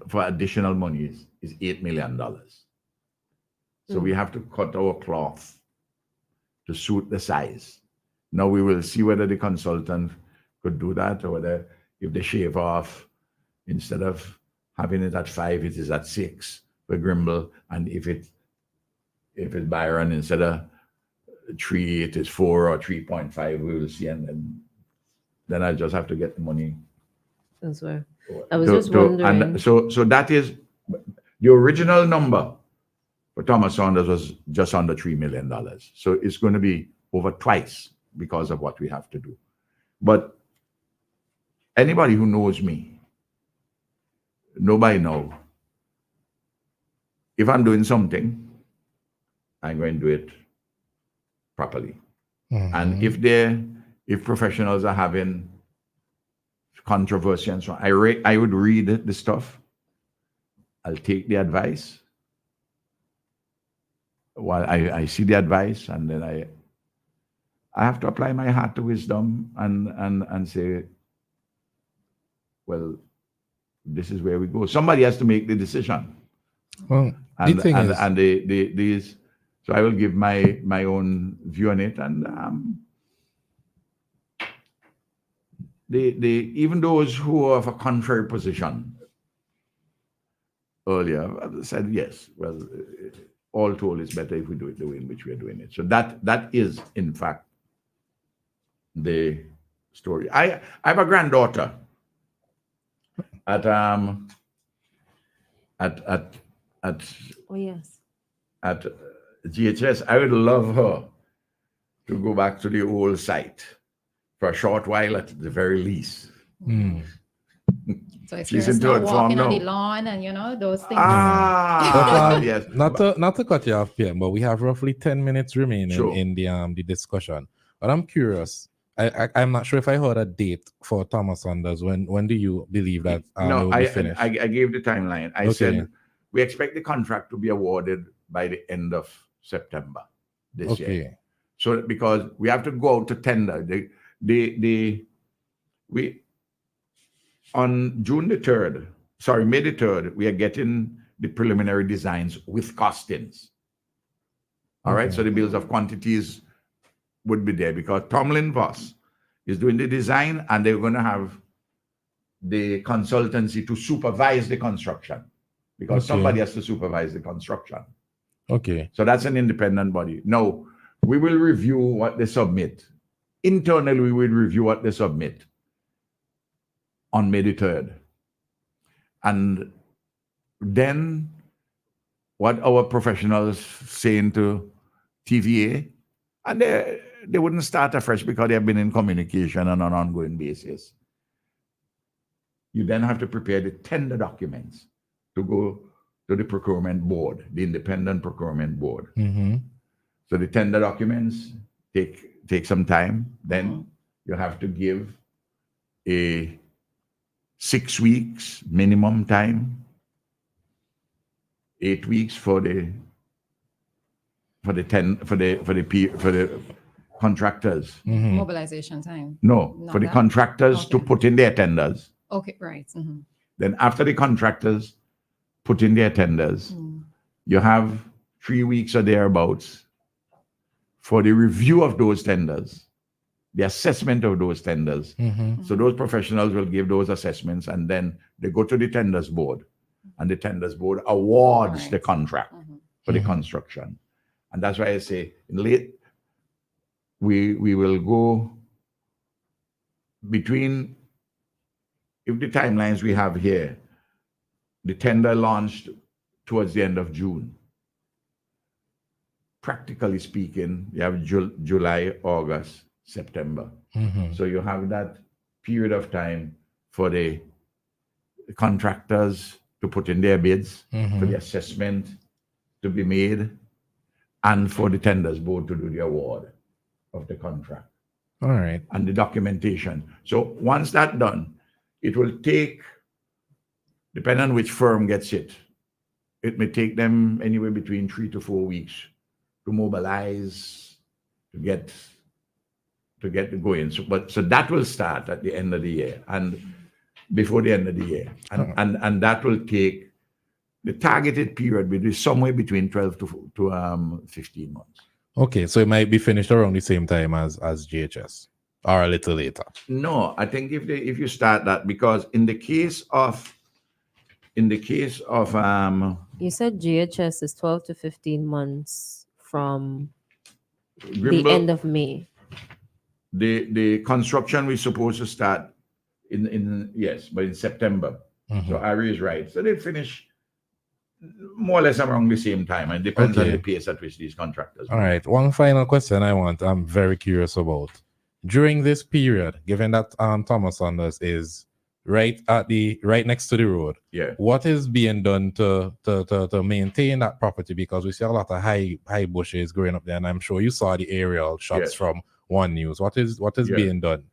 for additional monies, is $8 million. So we have to cut our cloth to suit the size. Now we will see whether the consultant could do that, or whether if they shave off, instead of having it at 5, it is at 6 for Grimble, and if it's Byron, instead of 3, it is 4 or 3.5. We will see, and then I just have to get the money. That's where I was just wondering. And so that is the original number for Thomas Saunders was just under $3 million. So it's going to be over twice because of what we have to do. But anybody who knows me, nobody know. If I'm doing something, I'm going to do it properly. And if professionals are having controversy and so on, I would read the stuff. I'll take the advice. Well, I see the advice, and then I have to apply my heart to wisdom and say, well, this is where we go. Somebody has to make the decision. Well, And the thing is, these, so I will give my own view on it, and even those who are of a contrary position earlier said yes. Well, all told, it's better if we do it the way in which we are doing it. So that is in fact the story. I have a granddaughter at Oh yes. at GHS. I would love her to go back to the old site for a short while at the very least. So if She's you're into not it from walking on the now. lawn and those things. But, Yes. not to cut you off, Pierre, but we have roughly 10 minutes remaining Sure. in the discussion. But I'm curious. I'm not sure if I heard a date for Thomas Sanders. When do you believe that it No, will be finished? I gave the timeline. I Okay. said we expect the contract to be awarded by the end of September this year. Okay. So because we have to go out to tender. We on June the 3rd, sorry, May the 3rd, we are getting the preliminary designs with costings. All right, so the bills of quantities would be there because Tomlin Voss is doing the design, and they're going to have the consultancy to supervise the construction because Okay. somebody has to supervise the construction. Okay. So that's an independent body. No, we will review what they submit. Internally, we will review what they submit on May the 3rd. And then what our professionals saying to TVA, and they wouldn't start afresh because they have been in communication on an ongoing basis. You then have to prepare the tender documents to go to the procurement board, the independent procurement board. So the tender documents take some time. Then you have to give a 6 weeks minimum time, 8 weeks for the contractors. Mobilization time. No, Not for the that? contractors to Okay. put in their tenders. Okay, right. Then after the contractors put in their tenders, you have 3 weeks or thereabouts for the review of those tenders, the assessment of those tenders. So those professionals will give those assessments, and then they go to the tenders board, and the tenders board awards Right. the contract for the construction. And that's why I say in late, we will go between, if the timelines we have here, the tender launched towards the end of June. Practically speaking, you have July, August, September. So you have that period of time for the contractors to put in their bids, for the assessment to be made, and for the tenders board to do the award of the contract. All right. And the documentation. So once that's done, it will take, depending on which firm gets it, it may take them anywhere between 3 to 4 weeks to mobilize, to get going. So that will start at the end of the year and before the end of the year. And that will take, the targeted period will be somewhere between 12 to 15 months. Okay, so it might be finished around the same time as GHS, or a little later. No, I think if you start that, because in the case of You said GHS is 12 to 15 months from the Grimble, end of May. the construction we're supposed to start but in September. So Ari is right. So they finish more or less around the same time. And it depends on Okay. the pace at which these contractors. All right. One final question I'm very curious about. During this period, given that Thomas Sanders is right next to the road. Yeah. What is being done to maintain that property? Because we see a lot of high bushes growing up there, and I'm sure you saw the aerial shots Yes. from One News. What is Yeah. being done?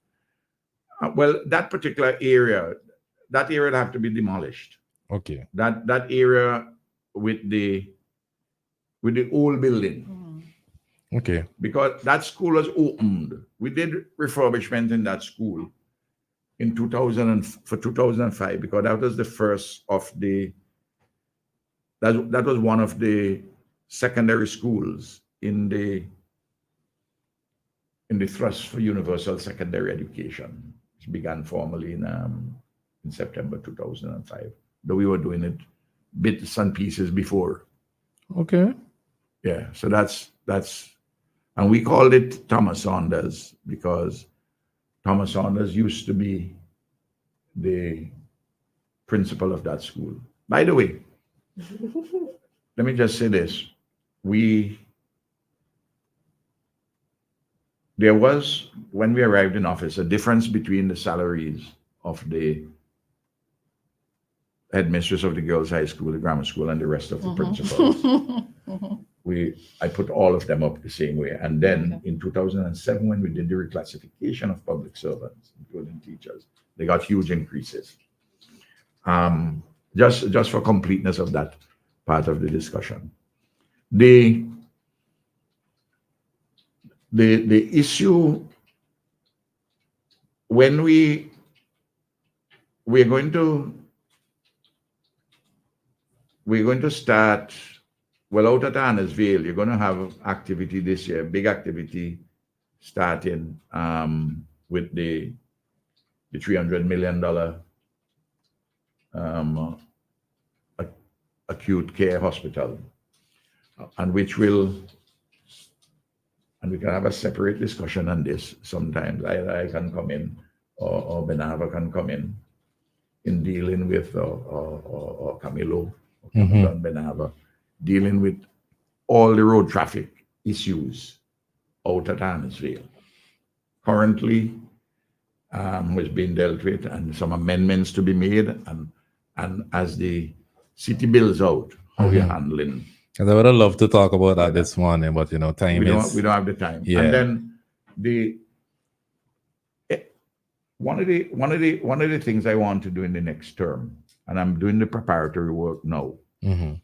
Well, that particular area, would have to be demolished. Okay. That area with the old building. Okay. Because that school was opened. We did refurbishment in that school in 2005, because that was the first of that was one of the secondary schools in the Thrust for Universal Secondary Education, which began formally in September 2005. Though we were doing it bits and pieces before. Okay. Yeah, so that's and we called it Thomas Saunders because Thomas Saunders used to be the principal of that school. By the way, let me just say this. There was, when we arrived in office, a difference between the salaries of the headmistress of the girls' high school, the grammar school, and the rest of the principals. I put all of them up the same way. And then in 2007, when we did the reclassification of public servants, including teachers, they got huge increases. Just for completeness of that part of the discussion. The issue, when we're going to start, well, out at Annesville, you're going to have activity this year, big activity starting with the $300 million acute care hospital, and we can have a separate discussion on this sometimes. I can come in, or Benava can come in dealing with, or Camilo, and Benava, dealing with all the road traffic issues out at Annesville. Currently, was being dealt with, and some amendments to be made, and as the city builds out, how we're handling. Because I would have loved to talk about that this morning, but time we is... we don't have the time. Yeah. And then one of the things I want to do in the next term, and I'm doing the preparatory work now, and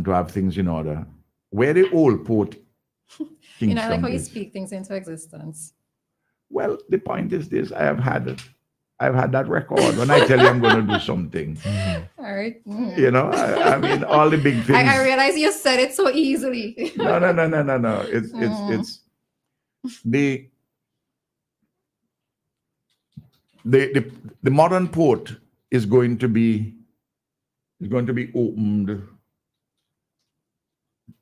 to have things in order, where the old port Kingston I like how you is. speak things into existence. Well, the point is this: I've had that record. When I tell you I'm going to do something, All right. I mean, all the big things. I realize you said it so easily. No. It's the modern port is going to be opened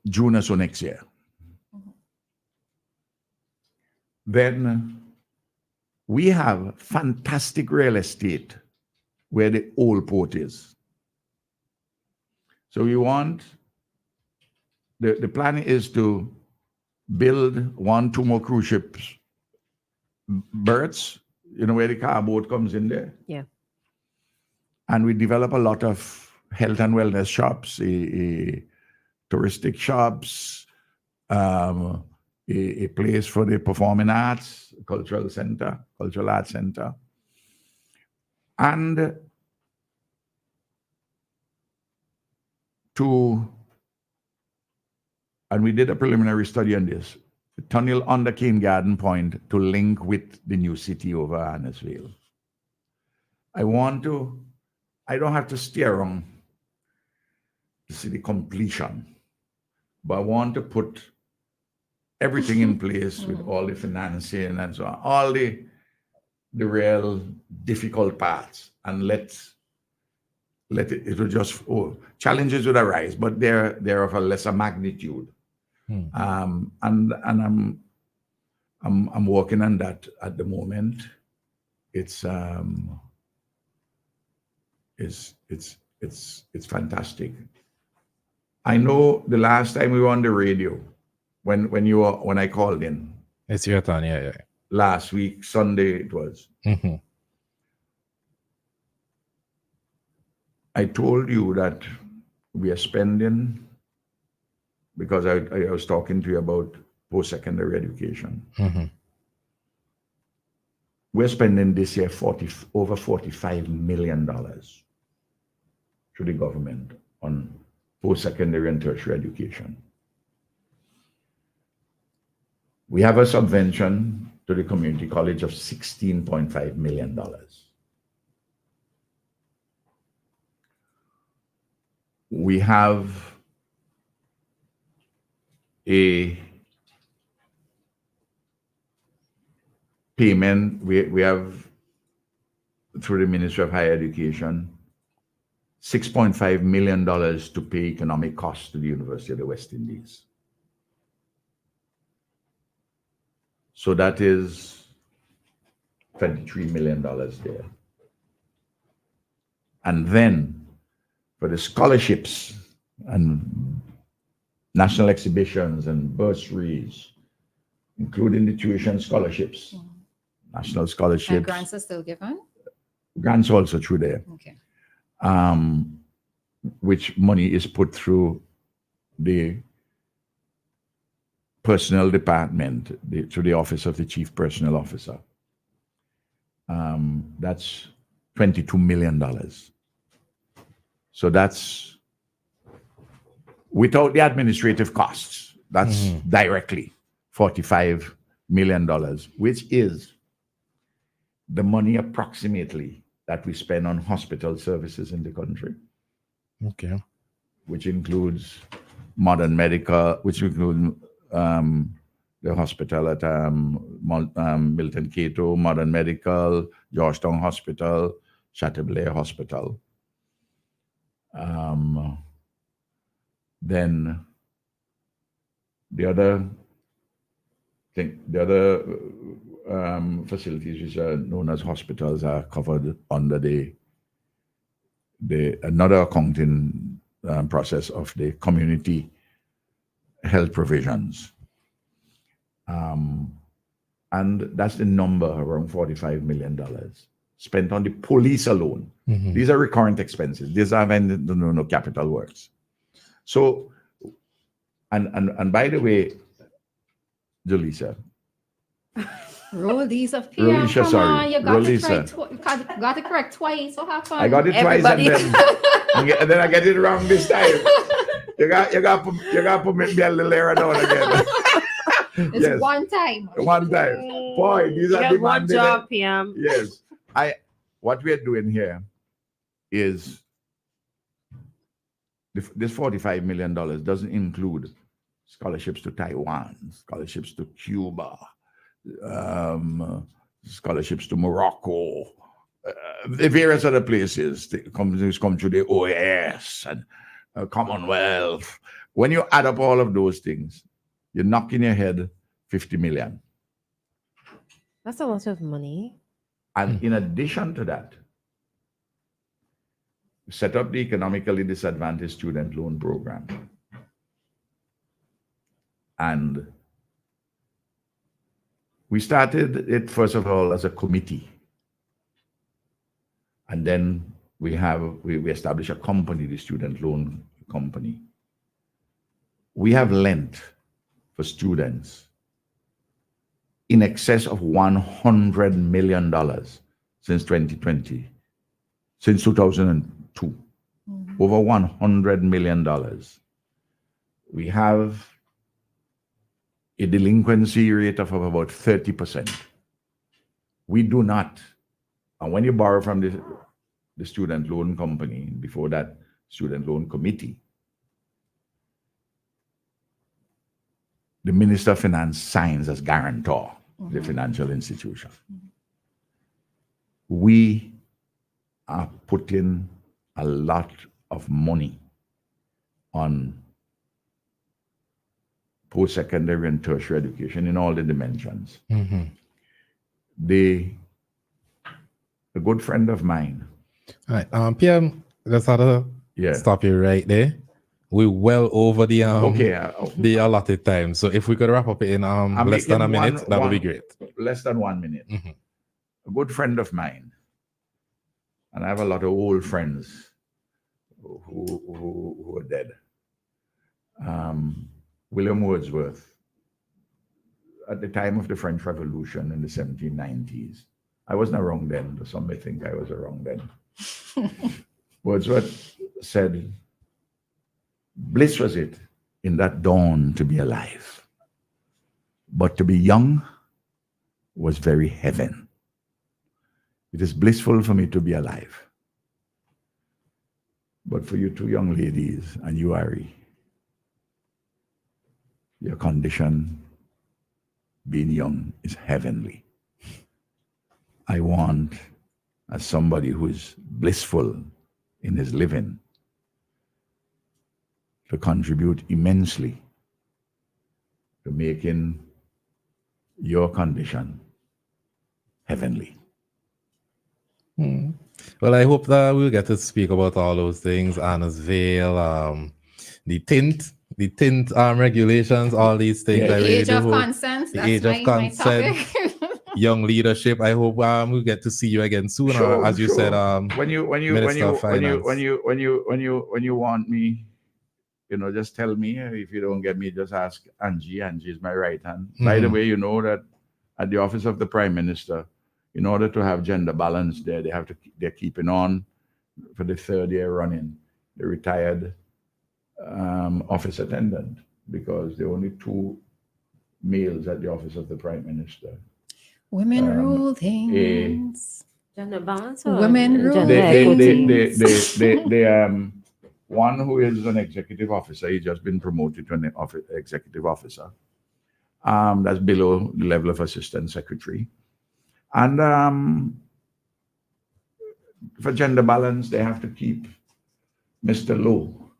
June or so next year. Then we have fantastic real estate where the old port is. So we want, the plan is to build 1-2 more cruise ships, berths, where the car boat comes in there. Yeah. And we develop a lot of health and wellness shops, touristic shops, a place for the performing arts, cultural arts center. And we did a preliminary study on this, the tunnel under Cane Garden Point to link with the new city over Annesville. I don't have to stay around to see the completion, but I want to put everything in place with all the financing and so on, all the real difficult parts, and let it will just, challenges would arise, but they're of a lesser magnitude. And I'm working on that at the moment. It's fantastic. I know the last time we were on the radio, when I called in. It's your turn, yeah. Last week, Sunday it was. I told you that we are spending, because I was talking to you about post-secondary education. We're spending this year over $45 million to the government on post-secondary and tertiary education. We have a subvention to the community college of $16.5 million. We have a payment, we have, through the Ministry of Higher Education, $6.5 million to pay economic costs to the University of the West Indies. So that is $23 million there. And then for the scholarships and national exhibitions and bursaries, including the tuition scholarships, national scholarships. And grants are still given? Grants also through there. Okay. Which money is put through the personnel department, through the office of the chief personnel officer. That's $22 million. So that's without the administrative costs. That's directly $45 million, which is the money approximately that we spend on hospital services in the country. Okay. Which includes modern medical, which includes the hospital at Milton Cato, Modern Medical, Georgetown Hospital, Chateaubriand Hospital. Then the other thing, the other facilities which are known as hospitals are covered under the another accounting process of the community health provisions. And that's the number, around $45 million spent on the police alone. These are recurrent expenses. These are no capital works. So, and by the way, Julissa. Roleza, Roleza, come sorry. on, you got Roleza. got it correct twice. What happened? I got it twice and then I get it wrong this time. You got to put me a little error down again. It's Yes. one time. One time. Boy, these are Yeah, one demanding. job, PM. Yes. What we're doing here is this $45 million doesn't include scholarships to Taiwan, scholarships to Cuba, scholarships to Morocco, the various other places. Companies come to the OAS and Commonwealth. When you add up all of those things, you're knocking your head 50 million. That's a lot of money. And in addition to that, we set up the economically disadvantaged student loan program. And we started it, first of all, as a committee. And then we established a company, the student loan company. We have lent for students in excess of $100 million since 2020, since 2002, over $100 million. We have a delinquency rate of about 30%. We do not, and when you borrow from the student loan company, before that student loan committee, the Minister of Finance signs as guarantor of the financial institution. We are putting a lot of money on post-secondary and tertiary education in all the dimensions. A good friend of mine. All right, PM, let's have to stop you right there. We're well over the the allotted time. So if we could wrap up in less than a minute, that would be great. Less than 1 minute. A good friend of mine, and I have a lot of old friends who are dead. William Wordsworth, at the time of the French Revolution in the 1790s, I wasn't around then, but some may think I was around then. Wordsworth said, bliss was it in that dawn to be alive, but to be young was very heaven. It is blissful for me to be alive. But for you two young ladies and you, Ari, your condition, being young, is heavenly. I want, as somebody who is blissful in his living, to contribute immensely to making your condition heavenly. Well, I hope that we'll get to speak about all those things, Anna's veil, the tint regulations, all these things. Yeah. I The really age do of hope- consent. the That's age of my consent. topic. Young leadership. I hope we'll get to see you again soon. Sure, As you said, when you Minister of Finance. when you want me, just tell me. If you don't get me, just ask Angie. Angie is my right hand. By the way, you know that at the office of the Prime Minister, in order to have gender balance there, they're keeping on for the third year running the retired office attendant, because there are only 2 males at the office of the Prime Minister. Women rule things. Gender balance or Women rule. gender equity? They one who is an executive officer, he's just been promoted to an executive officer. That's below the level of assistant secretary. And for gender balance, they have to keep Mr. Lowe,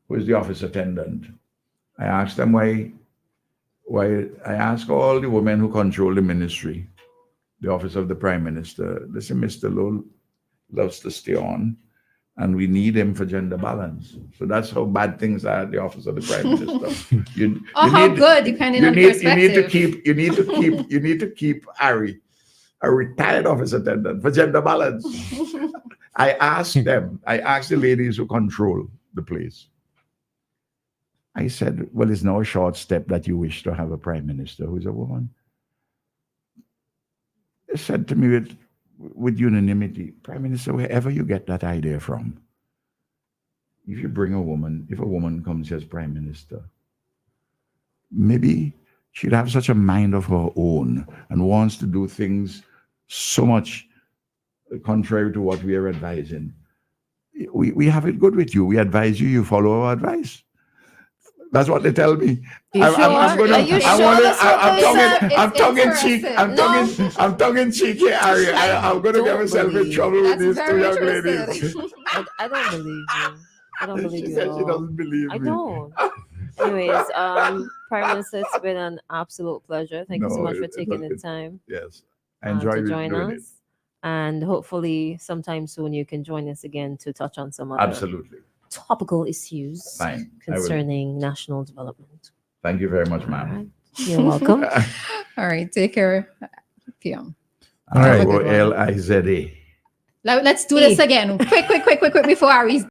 who is the office attendant. I asked them why I ask all the women who control the ministry, the office of the Prime Minister, they say Mr. Lowe loves to stay on, and we need him for gender balance. So that's how bad things are at the office of the Prime Minister. How good, depending on perspective. You need to keep Ari, a retired office attendant, for gender balance. I asked the ladies who control the place. I said, well, it's no short step that you wish to have a Prime Minister who's a woman. They said to me with unanimity, Prime Minister, wherever you get that idea from, if a woman comes as Prime Minister, maybe she'd have such a mind of her own and wants to do things so much contrary to what we are advising. We have it good with you. We advise you, you follow our advice. That's what they tell me. I'm tongue in cheek. I'm tongue in cheek here, Ari. I'm going to get myself in trouble with these 2 young ladies. I don't believe you. I don't believe She you. said at she all. doesn't believe me. I don't. Anyways, Prime Minister, it's been an absolute pleasure. Thank you so much for taking the time. Yes, I enjoy to join doing us. it. And hopefully, sometime soon, you can join us again to touch on some other Absolutely. topical issues Fine. I will. concerning national development. Thank you very much, All ma'am. right. You're welcome. All right, take care, PM. All right. Have a good one. Liza. Let's do this again. Quick, before Ari's